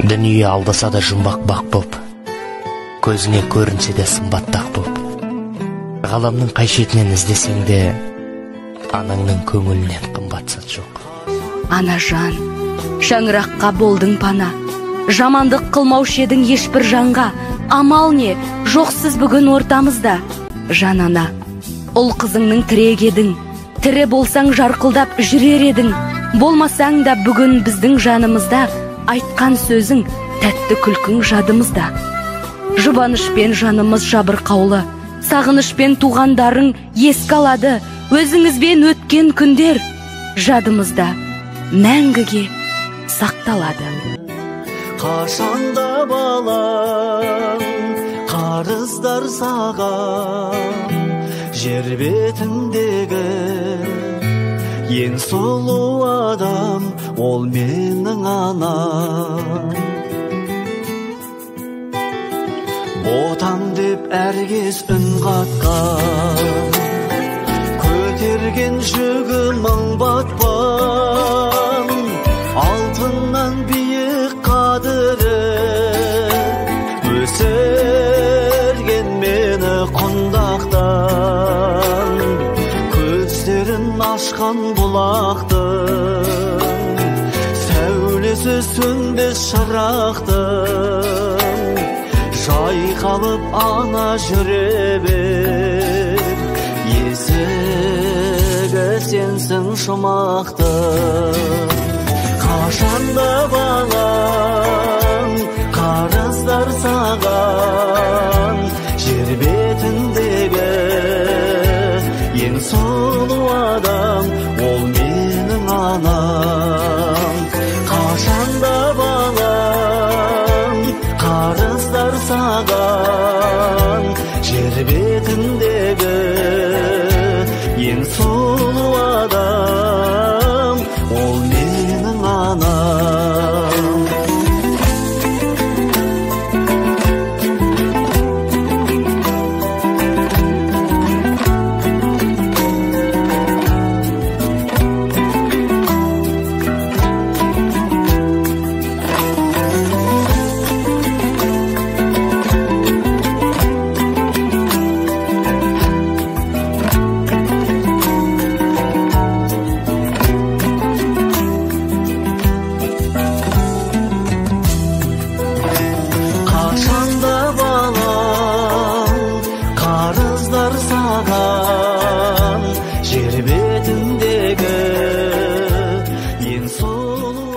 Дүние алдаса да жұмбақ бақ боп, көзіңе көрінсе де сымбаттақ боп, ғаламның қай шетінен іздесең де, анаңның көңілінен қымбат сат жоқ. Ана жан, шаңыраққа болдың пана, жамандық қылмаушы едің ешбір жанға, амал не, жоқсыз бүгін ортамызда. Жан ана, ұл қызыңның тірек едің, тірі болсаң жарқылдап жүрер едің, болмасаң да бүгін біздің жанымызда, айтқан сөзің, тәтті күлкің жадымызда. Жұбанышпен жанымыз жабырқаулы, сағынышпен туғандарың еске алады, өзіңізбен өткен күндер жадымызда мәңгіге сақталады. Қашанда балам, қарыздар саған, жер бетіндегі ең сұлу адам, ол менің анам. Ботам деп әркез үн қатқан, көтерген жүгі мың батпан, алтыннан биік қадірі, өсірген мені құндақтан, көздерін ашқан бұлақтың, сәулесі сөнбес шырақтың, жайқалып ана жүре бер, есігі сенсің жұмақтың. Қашанда балам, қарыздар саған, жер бетіндегі ең сұлу адам, ол менің анам. Қашанда балам, қарыздар саған, жер бетіндегі ең сұлу адам, ол менің анам. Саған, жер бетіндегі ең сұлу